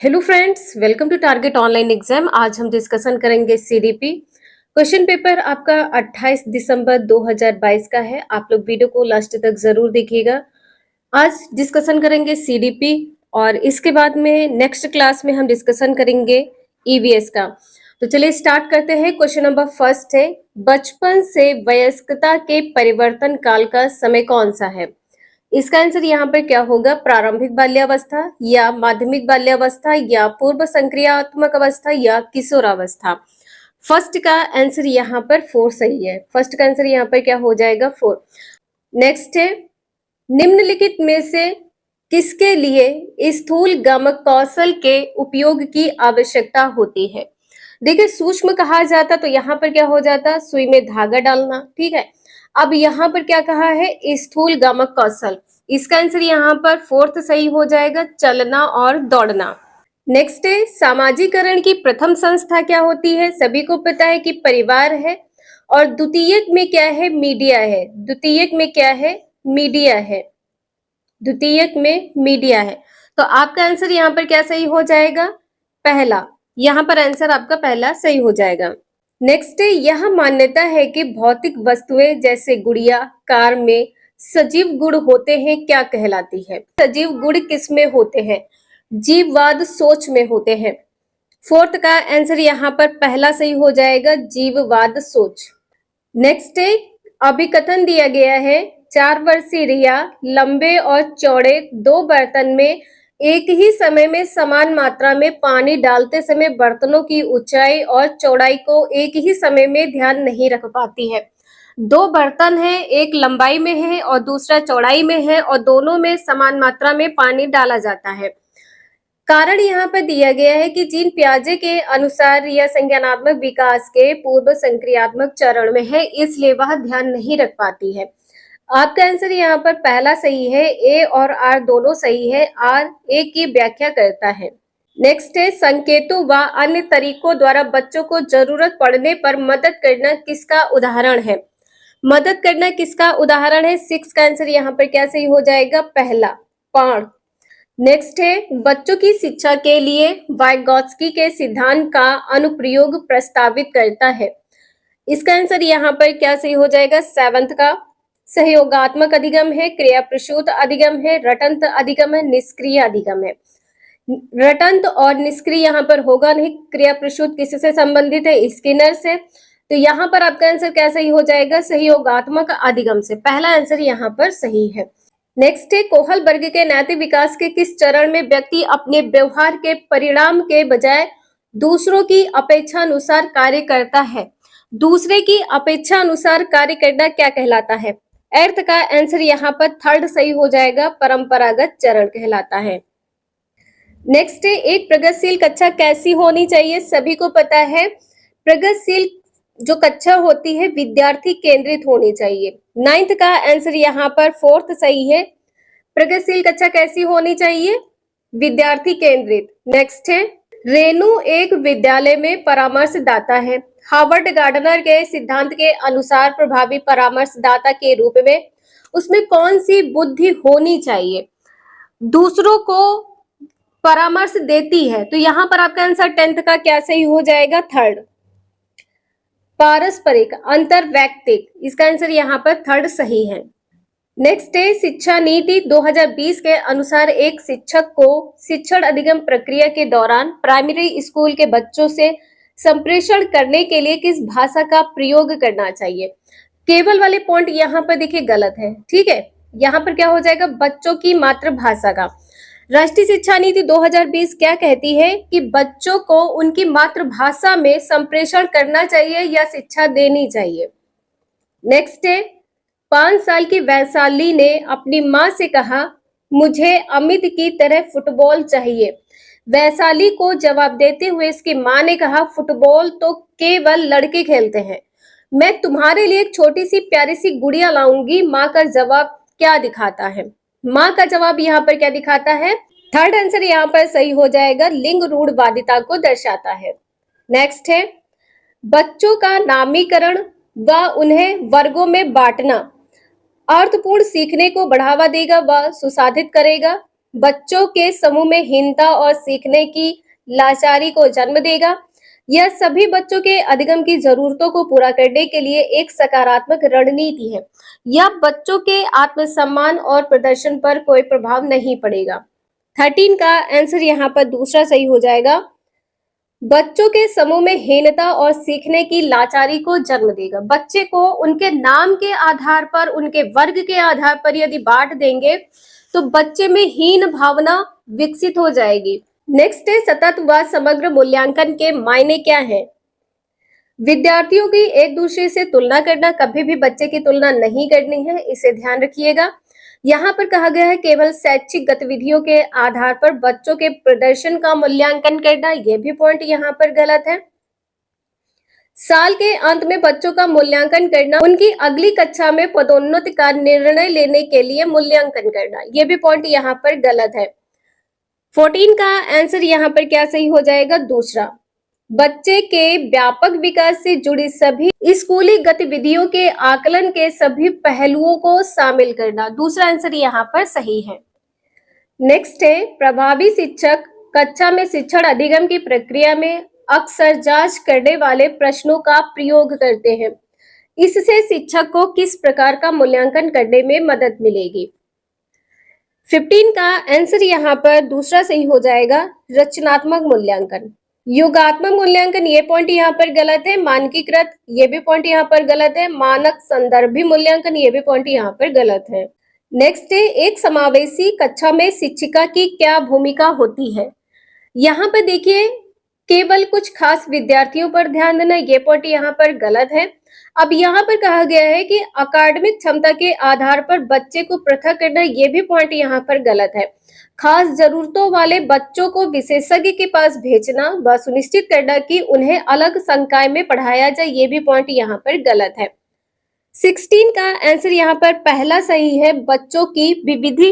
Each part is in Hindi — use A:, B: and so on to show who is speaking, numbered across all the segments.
A: Hello friends, welcome to target online exam. आज हम डिस्कशन करेंगे सीडीपी। क्वेश्चन पेपर आपका 28 दिसंबर 2022 का है। आप लोग वीडियो को लास्ट तक जरूर देखिएगा। आज डिस्कशन करेंगे सीडीपी और इसके बाद में नेक्स्ट क्लास में हम डिस्कशन करेंगे ईवीएस का। तो चलिए स्टार्ट करते हैं। क्वेश्चन नंबर फर्स्ट है, बचपन से वयस्कता के परिवर्तन काल का समय कौन सा है? इसका आंसर यहाँ पर क्या होगा? प्रारंभिक बाल्यावस्था या माध्यमिक बाल्यावस्था या पूर्व संक्रियात्मक अवस्था या किशोरावस्था। फर्स्ट का आंसर यहाँ पर 4 सही है। फर्स्ट का आंसर यहाँ पर क्या हो जाएगा? 4। नेक्स्ट है, निम्नलिखित में से किसके लिए स्थूल गमक कौशल के उपयोग की आवश्यकता होती है? देखिए, सूक्ष्म कहा जाता तो यहाँ पर क्या हो जाता? सुई में धागा डालना। ठीक है, अब यहाँ पर क्या कहा है? स्थूल गमक कौशल। इसका आंसर यहाँ पर 4th सही हो जाएगा, चलना और दौड़ना। नेक्स्ट है, सामाजिकरण की प्रथम संस्था क्या होती है? सभी को पता है कि परिवार है। और द्वितीयक में क्या है? मीडिया है। द्वितीयक में क्या है? मीडिया है। द्वितीयक में मीडिया है। तो आपका आंसर यहाँ पर क्या सही हो जाएगा? पहला। यहाँ पर आंसर आपका पहला सही हो जाएगा। नेक्स्ट है, यह मान्यता है कि भौतिक वस्तुएं जैसे गुड़िया, कार में सजीव गुण होते हैं, क्या कहलाती है? सजीव गुण किस में होते हैं? जीववाद सोच में होते हैं। 4th का आंसर यहाँ पर पहला सही हो जाएगा, जीववाद सोच। नेक्स्ट है, अभिकथन दिया गया है, 4 वर्षीय रिया लंबे और चौड़े 2 बर्तन में एक ही समय में समान मात्रा में पानी डालते समय बर्तनों की ऊंचाई और चौड़ाई को एक ही समय में ध्यान नहीं रख पाती है। 2 बर्तन है, एक लंबाई में है और दूसरा चौड़ाई में है और दोनों में समान मात्रा में पानी डाला जाता है। कारण यहाँ पर दिया गया है कि जीन पियाजे के अनुसार यह संज्ञानात्मक विकास के पूर्व संक्रियात्मक चरण में है, इसलिए वह ध्यान नहीं रख पाती है। आपका आंसर यहाँ पर पहला सही है, ए और आर दोनों सही है। आर ए की व्याख्या करता है। नेक्स्ट है, संकेतों व अन्य तरीकों द्वारा बच्चों को जरूरत पड़ने पर मदद करना किसका उदाहरण है? मदद करना किसका उदाहरण है? 6 का आंसर यहाँ पर क्या सही हो जाएगा? पहला, पाण। नेक्स्ट है, बच्चों की शिक्षा के लिए वाइगॉत्स्की के सिद्धांत का अनुप्रयोग प्रस्तावित करता है। इसका आंसर यहाँ पर क्या सही हो जाएगा? 7th का। सहयोगात्मक अधिगम है, क्रिया प्रसूत अधिगम है, रटंत अधिगम है, निष्क्रिय अधिगम है। रटंत और निष्क्रिय यहाँ पर होगा नहीं। क्रिया प्रसूत किससे संबंधित है? स्किनर से। तो यहाँ पर आपका आंसर क्या सही हो जाएगा? सहयोगात्मक अधिगम से। पहला आंसर यहाँ पर सही है। नेक्स्ट है, कोहल वर्ग के नैतिक विकास के किस चरण में व्यक्ति अपने व्यवहार के परिणाम के बजाय दूसरों की अपेक्षा अनुसार कार्य करता है? दूसरे की अपेक्षा अनुसार कार्य करना क्या कहलाता है? 8th का आंसर यहाँ पर 3rd सही हो जाएगा, परंपरागत चरण कहलाता है। नेक्स्ट है, एक प्रगतिशील कक्षा कैसी होनी चाहिए? सभी को पता है, प्रगतिशील जो कक्षा होती है विद्यार्थी केंद्रित होनी चाहिए। 9th का आंसर यहाँ पर 4th सही है। प्रगतिशील कक्षा कैसी होनी चाहिए? विद्यार्थी केंद्रित। नेक्स्ट है, रेनू एक विद्यालय में परामर्शदाता है। हार्वर्ड गार्डनर के सिद्धांत के अनुसार प्रभावी परामर्शदाता के रूप में उसमें कौन सी बुद्धि होनी चाहिए? दूसरों को परामर्श देती है। तो यहाँ पर आपका आंसर 10th का क्या सही हो जाएगा? 3rd, पारस्परिक अंतरवैयक्तिक। इसका आंसर यहाँ पर 3rd सही है। नेक्स्ट है, शिक्षा नीति 2020 के अनुसार एक शिक्षक को शिक्षण अधिगम प्रक्रिया के दौरान प्राइमरी स्कूल के बच्चों से संप्रेषण करने के लिए किस भाषा का प्रयोग करना चाहिए? केवल वाले पॉइंट यहाँ पर देखिए गलत है। ठीक है, यहाँ पर क्या हो जाएगा? बच्चों की मातृभाषा का। राष्ट्रीय शिक्षा नीति 2020 क्या कहती है कि बच्चों को उनकी मातृभाषा में संप्रेषण करना चाहिए या शिक्षा देनी चाहिए। नेक्स्ट है, 5 साल की वैशाली ने अपनी माँ से कहा, मुझे अमित की तरह फुटबॉल चाहिए। वैशाली को जवाब देते हुए इसकी माँ ने कहा, फुटबॉल तो केवल लड़के खेलते हैं, मैं तुम्हारे लिए एक छोटी सी प्यारी सी गुड़िया लाऊंगी। माँ का जवाब क्या दिखाता है? माँ का जवाब यहाँ पर क्या दिखाता है? 3rd आंसर यहाँ पर सही हो जाएगा, लिंग रूढ़वादिता को दर्शाता है। नेक्स्ट है, बच्चों का नामीकरण व उन्हें वर्गों में बांटना अर्थपूर्ण सीखने को बढ़ावा देगा व सुसाधित करेगा। बच्चों के समूह में हीनता और सीखने की लाचारी को जन्म देगा। यह सभी बच्चों के अधिगम की जरूरतों को पूरा करने के लिए एक सकारात्मक रणनीति है। यह बच्चों के आत्मसम्मान और प्रदर्शन पर कोई प्रभाव नहीं पड़ेगा। 13 का आंसर यहाँ पर दूसरा सही हो जाएगा। बच्चों के समूह में हीनता और सीखने की लाचारी को जन्म देगा। बच्चे को उनके नाम के आधार पर, उनके वर्ग के आधार पर यदि बांट देंगे तो बच्चे में हीन भावना विकसित हो जाएगी। नेक्स्ट है सतत व समग्र मूल्यांकन के मायने क्या है। विद्यार्थियों की एक दूसरे से तुलना करना, कभी भी बच्चे की तुलना नहीं करनी है, इसे ध्यान रखिएगा। यहाँ पर कहा गया है केवल शैक्षिक गतिविधियों के आधार पर बच्चों के प्रदर्शन का मूल्यांकन करना, यह भी पॉइंट यहाँ पर गलत है। साल के अंत में बच्चों का मूल्यांकन करना, उनकी अगली कक्षा में पदोन्नति का निर्णय लेने के लिए मूल्यांकन करना, यह भी पॉइंट यहाँ पर गलत है। 14 का आंसर यहाँ पर क्या सही हो जाएगा, दूसरा। बच्चे के व्यापक विकास से जुड़ी सभी स्कूली गतिविधियों के आकलन के सभी पहलुओं को शामिल करना, दूसरा आंसर यहाँ पर सही है। नेक्स्ट है प्रभावी शिक्षक कक्षा में शिक्षण अधिगम की प्रक्रिया में अक्सर जांच करने वाले प्रश्नों का प्रयोग करते हैं। इससे शिक्षक को किस प्रकार का मूल्यांकन करने में मदद मिलेगी। 15 का आंसर यहाँ पर दूसरा सही हो जाएगा, रचनात्मक मूल्यांकन। योगात्मक मूल्यांकन, ये पॉइंट यहाँ पर गलत है। मानकीकृत, ये भी पॉइंट यहाँ पर गलत है। मानक संदर्भी मूल्यांकन, ये भी पॉइंट यहाँ पर गलत है। नेक्स्ट है एक समावेशी कक्षा में शिक्षिका की क्या भूमिका होती है। यहाँ पर देखिए केवल कुछ खास विद्यार्थियों पर ध्यान देना, ये पॉइंट यहाँ पर गलत है। अब यहाँ पर कहा गया है कि अकादमिक क्षमता के आधार पर बच्चे को पृथक करना, ये भी पॉइंट यहाँ पर गलत है। खास जरूरतों वाले बच्चों को विशेषज्ञ के पास भेजना व सुनिश्चित करना कि उन्हें अलग संकाय में पढ़ाया जाए, ये भी पॉइंट यहाँ पर गलत है। 16 का आंसर यहाँ पर पहला सही है, बच्चों की विविध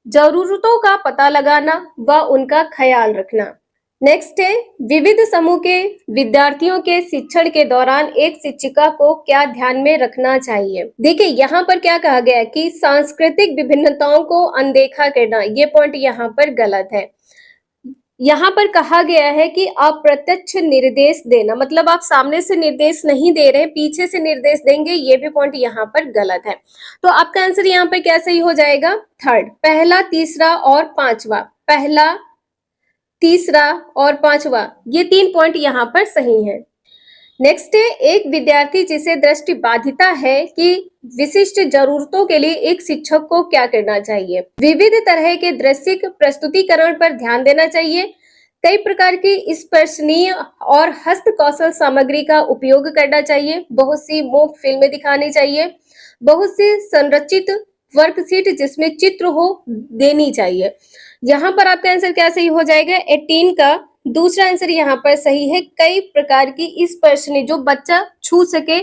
A: जरूरतों का पता लगाना व उनका ख्याल रखना। नेक्स्ट है विविध समूह के विद्यार्थियों के शिक्षण के दौरान एक शिक्षिका को क्या ध्यान में रखना चाहिए। देखिए यहाँ पर क्या कहा गया है कि सांस्कृतिक विभिन्नताओं को अनदेखा करना, ये पॉइंट यहाँ पर गलत है। यहाँ पर कहा गया है कि अप्रत्यक्ष निर्देश देना, मतलब आप सामने से निर्देश नहीं दे रहे, पीछे से निर्देश देंगे, ये भी पॉइंट यहाँ पर गलत है। तो आपका आंसर यहाँ पर क्या सही हो जाएगा, थर्ड। पहला, तीसरा और पांचवा, पहला, तीसरा और पांचवा, ये 3 पॉइंट यहाँ पर सही हैं। नेक्स्ट है एक विद्यार्थी जिसे दृष्टि बाधिता है कि विशिष्ट जरूरतों के लिए एक शिक्षक को क्या करना चाहिए। विविध तरह के दृश्यिक प्रस्तुतिकरण पर ध्यान देना चाहिए। कई प्रकार की स्पर्शनीय और हस्त कौशल सामग्री का उपयोग करना चाहिए। बहुत सी मूक फिल्में दिखानी चाहिए। बहुत सी संरचित वर्कशीट जिसमें चित्र हो देनी चाहिए। यहाँ पर आपका आंसर क्या सही हो जाएगा, 18 का दूसरा आंसर यहाँ पर सही है। कई प्रकार की स्पर्शनीय, जो बच्चा छू सके,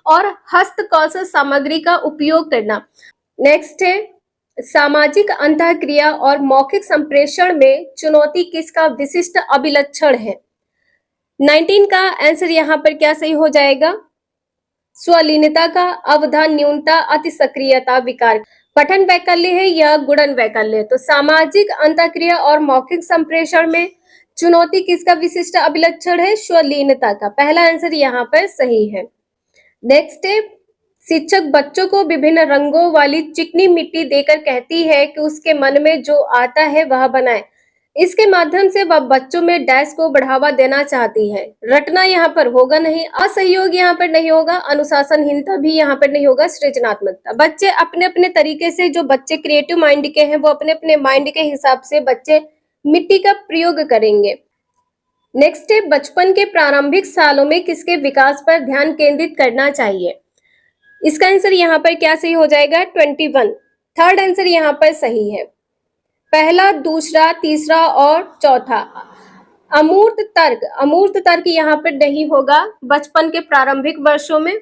A: और हस्त कौशल सामग्री का उपयोग करना। नेक्स्ट है सामाजिक अंतःक्रिया और मौखिक संप्रेषण में चुनौती किसका विशिष्ट अभिलक्षण है। 19 का आंसर यहाँ पर क्या सही हो जाएगा, स्वलीनता का, अवधान न्यूनता, अति सक्रियता विकार। पठन वैकल्य है या गुणन वैकल्य है। तो सामाजिक अंतःक्रिया और मौखिक संप्रेषण में चुनौती किसका विशिष्ट अभिलक्षण है, स्वलीनता का। पहला आंसर यहाँ पर सही है। नेक्स्ट है शिक्षक बच्चों को विभिन्न रंगों वाली चिकनी मिट्टी देकर कहती है कि उसके मन में जो आता है वह बनाए। इसके माध्यम से वह बच्चों में डैश को बढ़ावा देना चाहती है। रटना यहाँ पर होगा नहीं, असहयोग यहाँ पर नहीं होगा, अनुशासनहीनता भी यहाँ पर नहीं होगा, सृजनात्मकता। बच्चे अपने अपने तरीके से, जो बच्चे क्रिएटिव माइंड के हैं वो अपने अपने माइंड के हिसाब से बच्चे मिट्टी का प्रयोग करेंगे। नेक्स्ट है बचपन के प्रारंभिक सालों में किसके विकास पर ध्यान केंद्रित करना चाहिए। इसका आंसर यहाँ पर क्या सही हो जाएगा, 21। थर्ड आंसर यहाँ पर सही है। पहला, दूसरा, तीसरा और चौथा। अमूर्त तर्क यहाँ पर नहीं होगा। बचपन के प्रारंभिक वर्षों में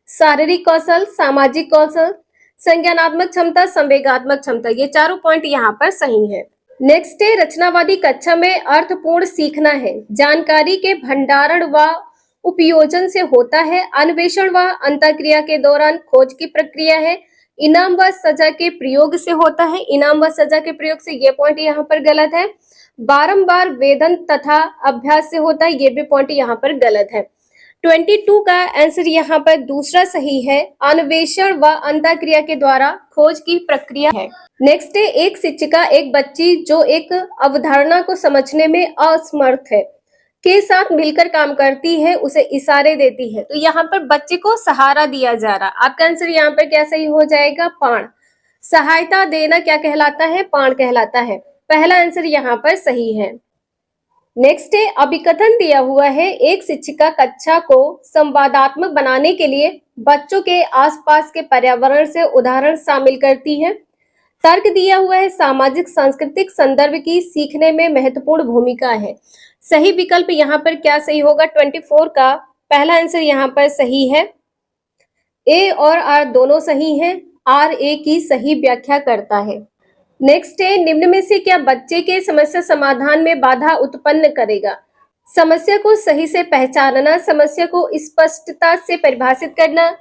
A: शारीरिक कौशल, सामाजिक कौशल, संज्ञानात्मक क्षमता, संवेगात्मक क्षमता, ये चारों पॉइंट यहाँ पर सही है। नेक्स्ट है रचनावादी कक्षा में अर्थपूर्ण सीखना है, जानकारी के भंडारण व उपयोजन से होता है, अन्वेषण व अंतःक्रिया के दौरान खोज की प्रक्रिया है, इनाम व सजा के प्रयोग से होता है। इनाम व सजा के प्रयोग से, ये पॉइंट यहाँ पर गलत है। बारंबार वेदन तथा अभ्यास से होता है, ये भी पॉइंट यहाँ पर गलत है। 22 का आंसर यहाँ पर दूसरा सही है। अन्वेषण व अंतःक्रिया के द्वारा खोज की प्रक्रिया है। नेक्स्ट है, एक शिक्षिका एक बच्ची जो एक अवधारणा को समझने में असमर्थ है के साथ मिलकर काम करती है, उसे इशारे देती है। तो यहाँ पर बच्चे को सहारा दिया जा रहा। आपका आंसर यहाँ पर क्या सही हो जाएगा? पाण। सहायता देना क्या कहलाता है? पाण कहलाता है। पहला आंसर यहाँ पर सही है। नेक्स्ट है, अभिकथन दिया हुआ है, एक शिक्षिका कक्षा को संवादात्मक बनाने के लिए बच्चों के आसपास के पर्यावरण से उदाहरण शामिल करती है। तर्क दिया हुआ है, सामाजिक सांस्कृतिक संदर्भ की सीखने में महत्वपूर्ण भूमिका है। सही विकल्प यहाँ पर क्या सही होगा? 24 का पहला आंसर यहाँ पर सही है। ए और आर दोनों सही हैं। आर ए की सही व्याख्या करता है। नेक्स्ट है, निम्न में से क्या बच्चे के समस्या समाधान में बाधा उत्पन्न करेगा? समस्या को सही से पहचानना, समस्या को स्पष्टता से परिभाषित करना,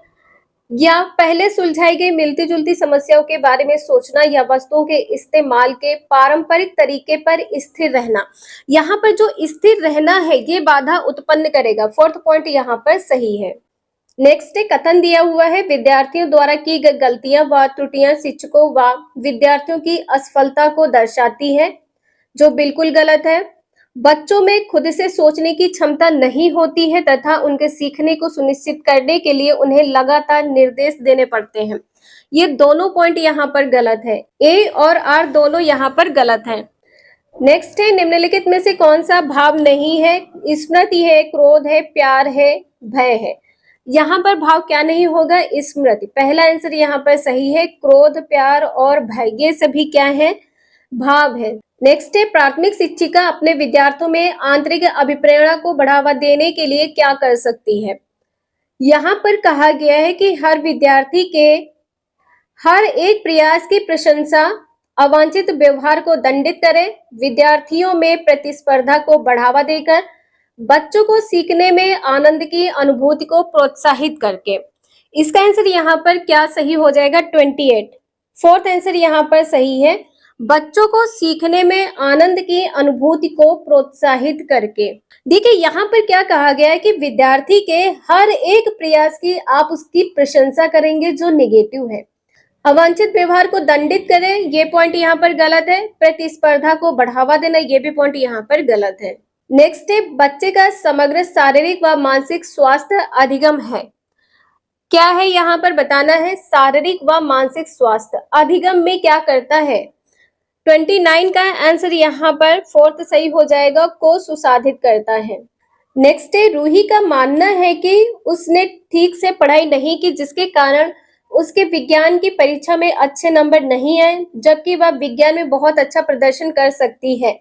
A: या पहले सुलझाई गई मिलती जुलती समस्याओं के बारे में सोचना, या वस्तुओं के इस्तेमाल के पारंपरिक तरीके पर स्थिर रहना। यहाँ पर जो स्थिर रहना है ये बाधा उत्पन्न करेगा। फोर्थ पॉइंट यहाँ पर सही है। नेक्स्ट है, कथन दिया हुआ है, विद्यार्थियों द्वारा की गई गलतियां व त्रुटियां शिक्षकों व विद्यार्थियों की असफलता को दर्शाती है, जो बिल्कुल गलत है। बच्चों में खुद से सोचने की क्षमता नहीं होती है तथा उनके सीखने को सुनिश्चित करने के लिए उन्हें लगातार निर्देश देने पड़ते हैं। ये दोनों पॉइंट यहाँ पर गलत है। ए और आर दोनों यहाँ पर गलत है। नेक्स्ट है, निम्नलिखित में से कौन सा भाव नहीं है? स्मृति है, क्रोध है, प्यार है, भय है। यहाँ पर भाव क्या नहीं होगा? स्मृति। पहला आंसर यहाँ पर सही है। क्रोध, प्यार और भय ये सभी क्या है? भाव है। नेक्स्ट है, प्राथमिक शिक्षिका अपने विद्यार्थियों में आंतरिक अभिप्रेरणा को बढ़ावा देने के लिए क्या कर सकती है? यहाँ पर कहा गया है कि हर विद्यार्थी के हर एक प्रयास की प्रशंसा, अवांछित व्यवहार को दंडित करें, विद्यार्थियों में प्रतिस्पर्धा को बढ़ावा देकर, बच्चों को सीखने में आनंद की अनुभूति को प्रोत्साहित करके। इसका आंसर यहाँ पर क्या सही हो जाएगा? 28। फोर्थ आंसर यहाँ पर सही है। बच्चों को सीखने में आनंद की अनुभूति को प्रोत्साहित करके। देखिए यहाँ पर क्या कहा गया है कि विद्यार्थी के हर एक प्रयास की आप उसकी प्रशंसा करेंगे जो नेगेटिव है। अवांछित व्यवहार को दंडित करें, ये पॉइंट यहाँ पर गलत है। प्रतिस्पर्धा को बढ़ावा देना, ये भी पॉइंट यहाँ पर गलत है। नेक्स्ट है, बच्चे का समग्र शारीरिक व मानसिक स्वास्थ्य अधिगम है। क्या है यहाँ पर बताना है? शारीरिक व मानसिक स्वास्थ्य अधिगम में क्या करता है? 29 का आंसर यहाँ पर फोर्थ सही हो जाएगा, को सुसाधित करता है। नेक्स्ट है, रूही का मानना है कि उसने ठीक से पढ़ाई नहीं की जिसके कारण उसके विज्ञान की परीक्षा में अच्छे नंबर नहीं आए, जबकि वह विज्ञान में बहुत अच्छा प्रदर्शन कर सकती है।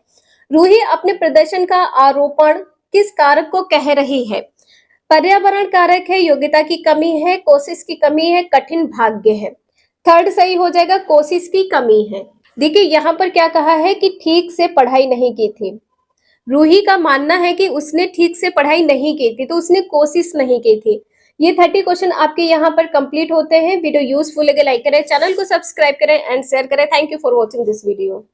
A: रूही अपने प्रदर्शन का आरोपण किस कारक को कह रही है? पर्यावरण कारक है, योग्यता की कमी है, कोशिश की कमी है, कठिन भाग्य है। थर्ड सही हो जाएगा, कोशिश की कमी है। देखिए यहाँ पर क्या कहा है कि ठीक से पढ़ाई नहीं की थी। रूही का मानना है कि उसने ठीक से पढ़ाई नहीं की थी, तो उसने कोशिश नहीं की थी। ये 30 क्वेश्चन आपके यहाँ पर कंप्लीट होते हैं। वीडियो यूजफुल लगे लाइक करें, चैनल को सब्सक्राइब करें एंड शेयर करें। Thank you for watching this video.